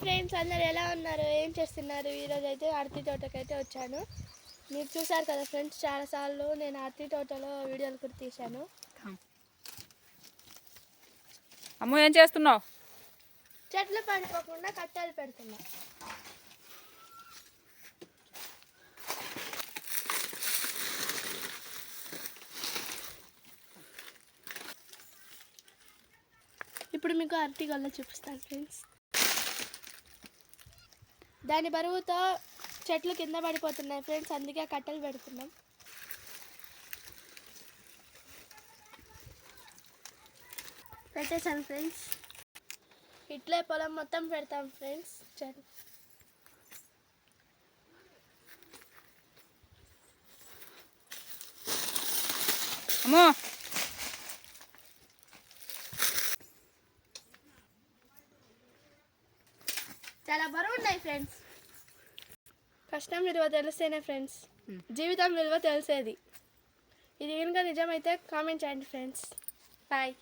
Friends, అందరు ఎలా ఉన్నారు, ఏం చేస్తున్నారు? ఈరోజు అయితే అరటి తోటకైతే వచ్చాను. మీరు చూసారు కదా ఫ్రెండ్స్, చాలాసార్లు నేను అరటి తోటలో వీడియోలు కూడా తీశాను. అమ్మో, ఏం చేస్తున్నావు? చెట్లు పడిపోకుండా కట్టెలు పెడుతున్నా. ఇప్పుడు మీకు అరటి గొల్ల చూపిస్తాను ఫ్రెండ్స్. దాని బరువుతో చెట్లు కింద పడిపోతున్నాయి ఫ్రెండ్స్, అందుకే కట్టెలు పెడుతున్నాం. పెట్టేశాను ఫ్రెండ్స్. ఇట్లే పొలం మొత్తం పెడతాం ఫ్రెండ్స్. అమ్మో, చాలా బరువు ఉన్నాయి ఫ్రెండ్స్. కష్టం విలువ తెలిస్తేనే ఫ్రెండ్స్ జీవితం విలువ తెలిసేది. ఇది కనుక నిజమైతే కామెంట్ చేయండి ఫ్రెండ్స్. బాయ్.